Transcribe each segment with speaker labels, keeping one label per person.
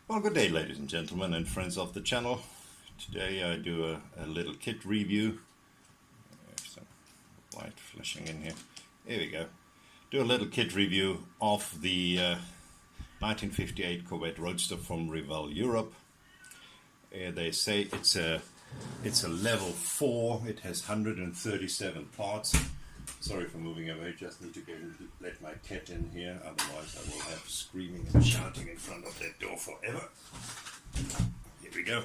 Speaker 1: Well, good day, ladies and gentlemen and friends of the channel. Today I do a little kit review. There's some light flashing in here. Here we go. Do a little kit review of the 1958 Corvette Roadster from Revell Europe. They say it's a level 4. It has 137 parts. Sorry for moving away, just need to let my cat in here, otherwise I will have screaming and shouting in front of that door forever. Here we go.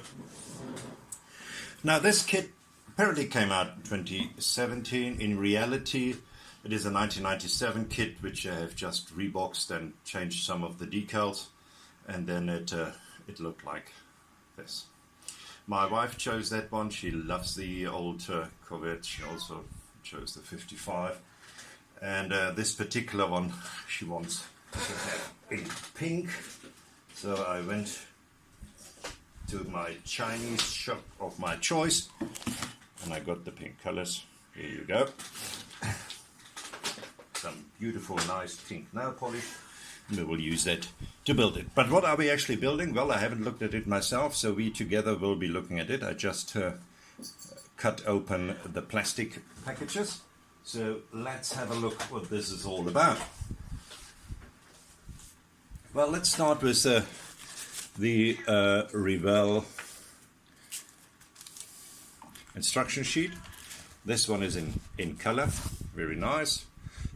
Speaker 1: Now this kit apparently came out in 2017. In reality it is a 1997 kit which I have just reboxed and changed some of the decals, and then it looked like this. My wife chose that one. She loves the old Corvette. She also chose the 55, and this particular one she wants to have in pink, so I went to my Chinese shop of my choice and I got the pink colors. Here you go. Some beautiful nice pink nail polish, and we will use that to build it. But what are we actually building? Well, I haven't looked at it myself, so we together will be looking at it. I just cut open the plastic packages, so let's have a look what this is all about. Well, let's start with the Revell instruction sheet. This one is in color, very nice.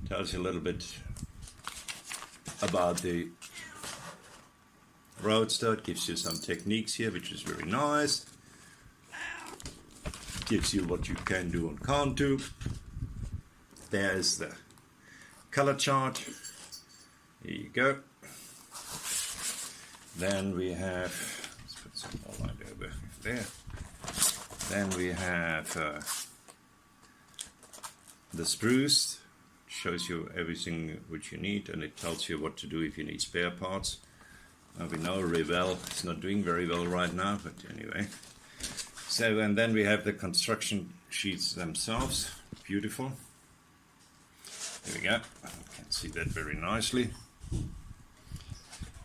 Speaker 1: Tells you a little bit about the Roadster. It gives you some techniques here, which is very nice. Gives you what you can do and can't do. There's the color chart. Here you go. Then we have, let's put some more light over there. Then we have the spruce. Shows you everything which you need, and it tells you what to do if you need spare parts. We know Revell is not doing very well right now, but anyway. So, and then we have the construction sheets themselves. Beautiful. Here we go. You can see that very nicely.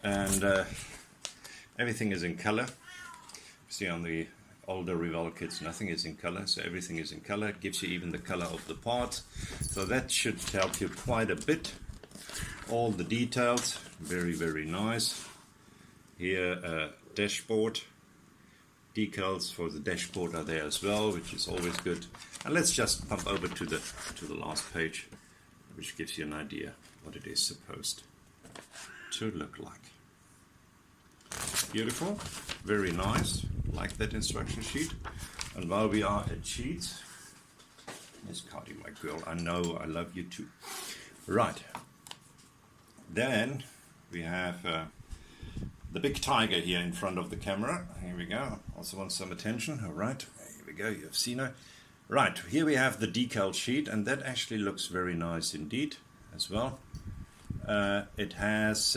Speaker 1: And everything is in color. See, on the older Revell kits, nothing is in color, so everything is in color. It gives you even the color of the parts. So that should help you quite a bit. All the details, very, very nice. Here, dashboard. Decals for the dashboard are there as well, which is always good. And let's just pump over to the last page, which gives you an idea what it is supposed to look like. Beautiful, very nice, like that instruction sheet. And while we are at sheets, Miss Cardi, my girl, I know I love you too. Right, then we have the big tiger here in front of the camera. Here we go. Also wants some attention. All right. Here we go. You've seen her. Right. Here we have the decal sheet, and that actually looks very nice indeed as well. It has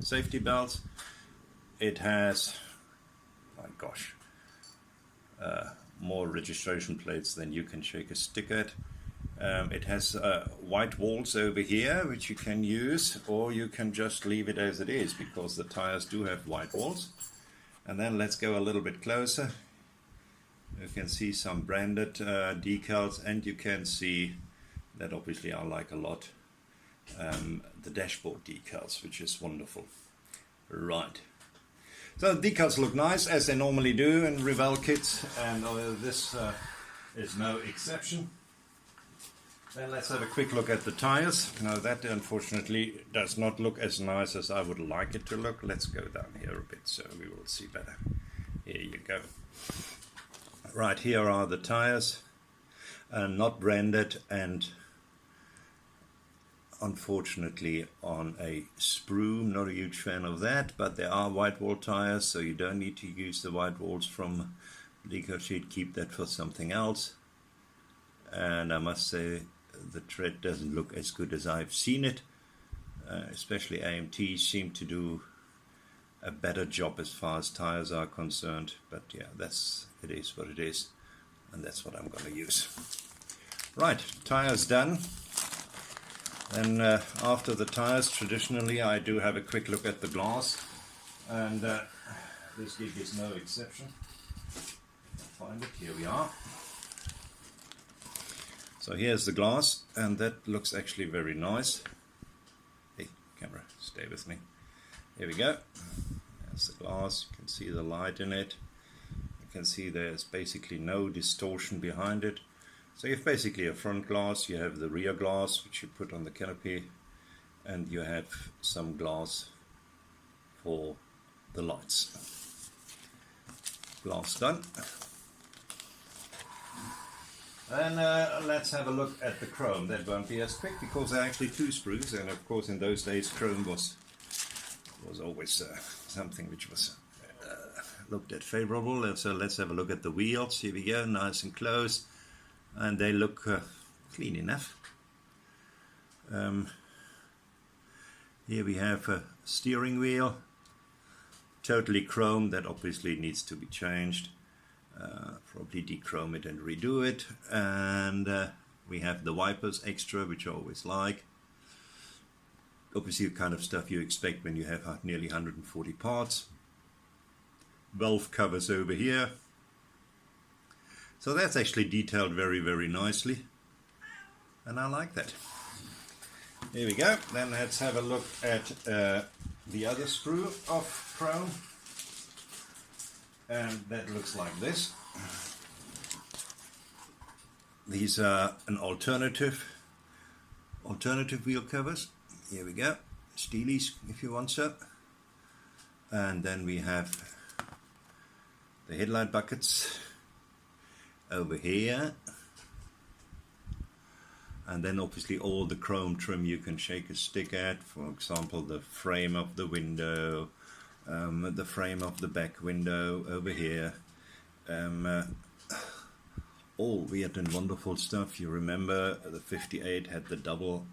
Speaker 1: safety belts. It has, my gosh, more registration plates than you can shake a stick at. It has white walls over here, which you can use, or you can just leave it as it is, because the tires do have white walls. And then let's go a little bit closer. You can see some branded decals, and you can see that obviously I like a lot the dashboard decals, which is wonderful. Right. So the decals look nice, as they normally do in Revell kits, and this is no exception. Then let's have a quick look at the tires. Now that unfortunately does not look as nice as I would like it to look. Let's go down here a bit so we will see better. Here you go. Right, here are the tires, not branded and unfortunately on a sprue. Not a huge fan of that, but there are white wall tires, so you don't need to use the white walls from the decal sheet. Keep that for something else. And I must say, the tread doesn't look as good as I've seen it. Especially AMT seem to do a better job as far as tires are concerned. But yeah, it is what it is, and that's what I'm going to use. Right, tires done. Then after the tires, traditionally I do have a quick look at the glass. and this gig is no exception. Find it, here we are. So here's the glass, and that looks actually very nice. Hey, camera, stay with me. Here we go. There's the glass, you can see the light in it. You can see there's basically no distortion behind it. So you have basically a front glass, you have the rear glass which you put on the canopy, and you have some glass for the lights. Glass done. And let's have a look at the chrome. That won't be as quick because there are actually two sprues, and of course in those days chrome was always something which was looked at favorable. So let's have a look at the wheels. Here we go, nice and close, and they look clean enough. Here we have a steering wheel, totally chrome. That obviously needs to be changed. Probably dechrome it and redo it. And we have the wipers extra, which I always like. Obviously the kind of stuff you expect when you have nearly 140 parts. Valve covers over here. So that's actually detailed very, very nicely, and I like that. Here we go. Then let's have a look at the other sprue of chrome, and that looks like this. These are an alternative wheel covers. Here we go, Steelies if you want so. And then we have the headlight buckets over here, and then obviously all the chrome trim you can shake a stick at. For example, the frame of the window, the frame of the back window over here, all weird and wonderful stuff. You remember the 58 had the double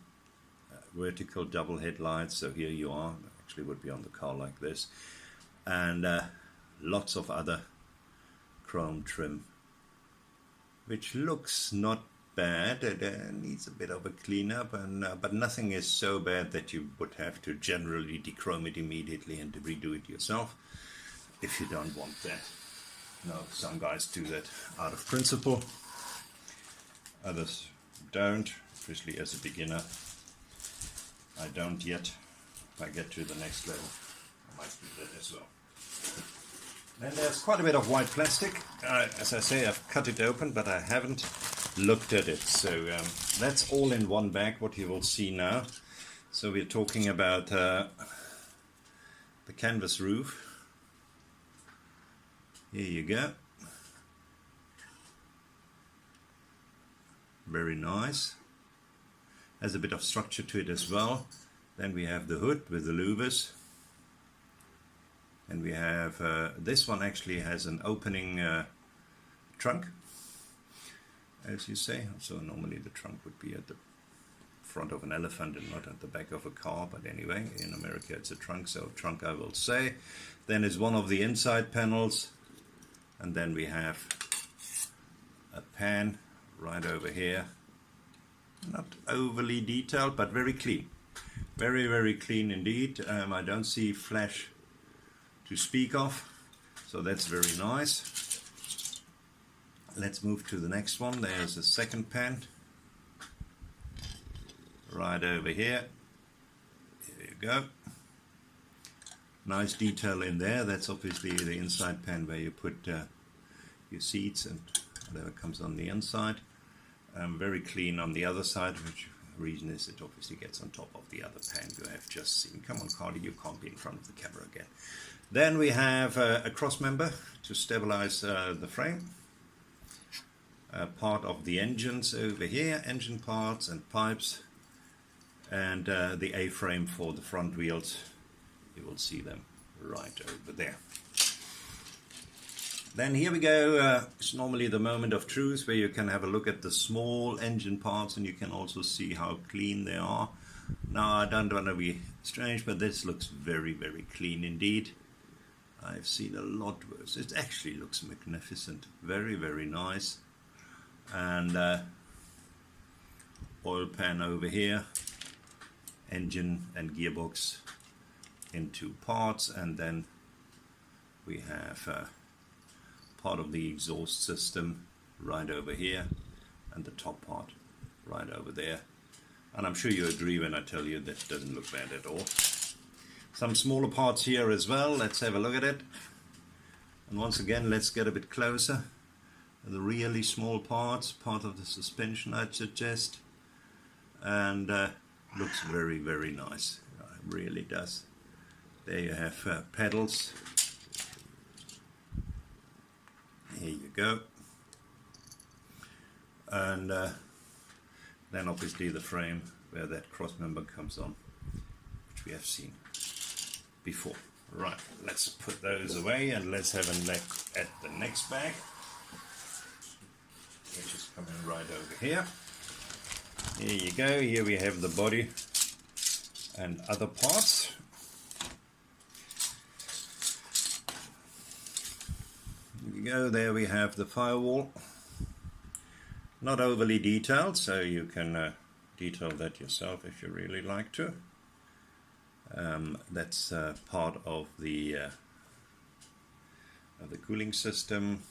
Speaker 1: vertical double headlights, so here you are. Actually would be on the car like this, and lots of other chrome trim which looks not bad. It needs a bit of a cleanup, and but nothing is so bad that you would have to generally dechrome it immediately and to redo it yourself if you don't want that. No, some guys do that out of principle, others don't. Obviously as a beginner I don't yet. If I get to the next level I might do that as well. Then there's quite a bit of white plastic. As I say, I've cut it open, but I haven't looked at it. So that's all in one bag, what you will see now. So we're talking about the canvas roof. Here you go. Very nice. Has a bit of structure to it as well. Then we have the hood with the louvers. And we have, this one actually has an opening trunk, as you say. So normally the trunk would be at the front of an elephant and not at the back of a car. But anyway, in America it's a trunk, so trunk I will say. Then is one of the inside panels. And then we have a pan right over here. Not overly detailed, but very clean. Very, very clean indeed. I don't see flash to speak of, so that's very nice. Let's move to the next one. There's a second pan right over here. There you go. Nice detail in there. That's obviously the inside pan where you put your seats and whatever comes on the inside. Very clean on the other side, which reason is it obviously gets on top of the other pan you have just seen. Come on, Cardi, you can't be in front of the camera again. Then we have a cross member to stabilize the frame. Part of the engines over here, engine parts and pipes, and the A-frame for the front wheels. You will see them right over there. Then here we go. It's normally the moment of truth where you can have a look at the small engine parts and you can also see how clean they are. Now I don't want to be strange, but this looks very, very clean indeed. I've seen a lot worse. It actually looks magnificent. Very, very nice. And oil pan over here. Engine and gearbox in two parts, and then we have part of the exhaust system right over here, and the top part right over there. And I'm sure you agree when I tell you that doesn't look bad at all. Some smaller parts here as well. Let's have a look at it. And once again, let's get a bit closer. The really small parts, part of the suspension, I'd suggest. And looks very, very nice. It really does. There you have pedals. Here you go. And then obviously the frame where that cross member comes on, which we have seen before. Right, let's put those away and let's have a look at the next bag, which is coming right over here. Here you go. Here we have the body and other parts. Here we go. There we have the firewall. Not overly detailed, so you can detail that yourself if you really like to. That's part of the cooling system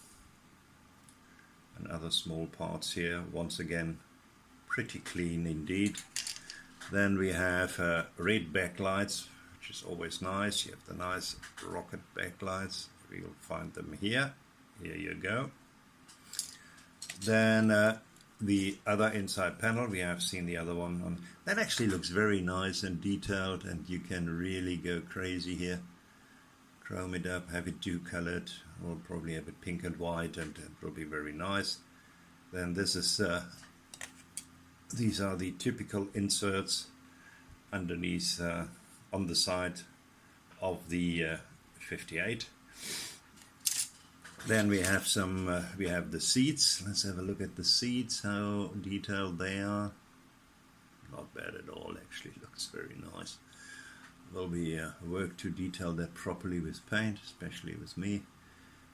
Speaker 1: and other small parts here. Once again, pretty clean indeed. Then we have red backlights, which is always nice. You have the nice rocket backlights. We'll find them here. Here you go. Then the other inside panel, we have seen the other one on. That actually looks very nice and detailed, and you can really go crazy here. Chrome it up, have it two-colored, or probably have it pink and white, and it will be very nice. Then this is these are the typical inserts underneath on the side of the 58. Then we have some, we have the seats. Let's have a look at the seats, how detailed they are. Not bad at all, actually, looks very nice. Will be work to detail that properly with paint, especially with me.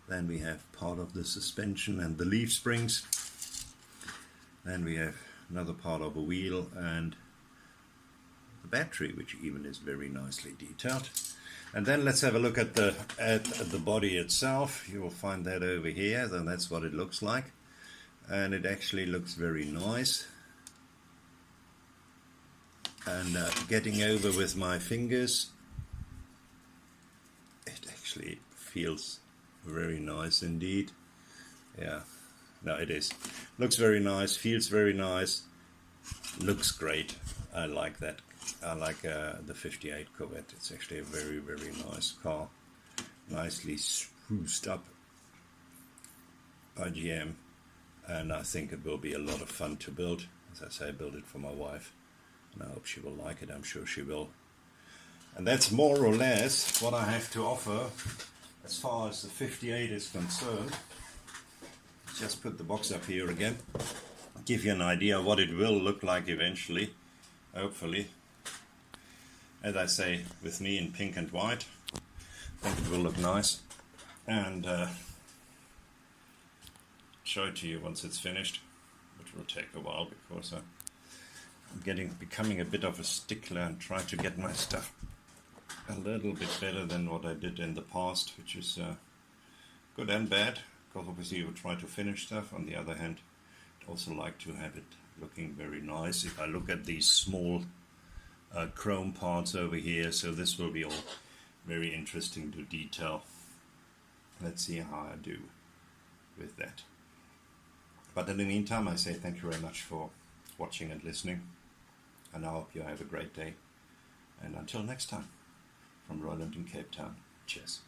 Speaker 1: Then we have part of the suspension and the leaf springs. Then we have another part of a wheel and the battery, which even is very nicely detailed. And then let's have a look at the body itself. You will find that over here. Then that's what it looks like, and it actually looks very nice. And getting over with my fingers, it actually feels very nice indeed. Yeah, no, it is. Looks very nice, feels very nice, looks great. I like that. I like the 58 Corvette. It's actually a very, very nice car. Nicely spruced up by GM, and I think it will be a lot of fun to build. As I say, I built it for my wife, and I hope she will like it. I'm sure she will. And that's more or less what I have to offer as far as the 58 is concerned. Just put the box up here again. Give you an idea what it will look like eventually, hopefully. As I say, with me in pink and white, I think it will look nice. And show it to you once it's finished, which will take a while because I'm becoming a bit of a stickler and try to get my stuff a little bit better than what I did in the past, which is good and bad, because obviously you try to finish stuff. On the other hand, I'd also like to have it looking very nice. If I look at these small chrome parts over here, so this will be all very interesting to detail. Let's see how I do with that. But in the meantime, I say thank you very much for watching and listening, and I hope you have a great day. And until next time, from Roland in Cape Town, cheers.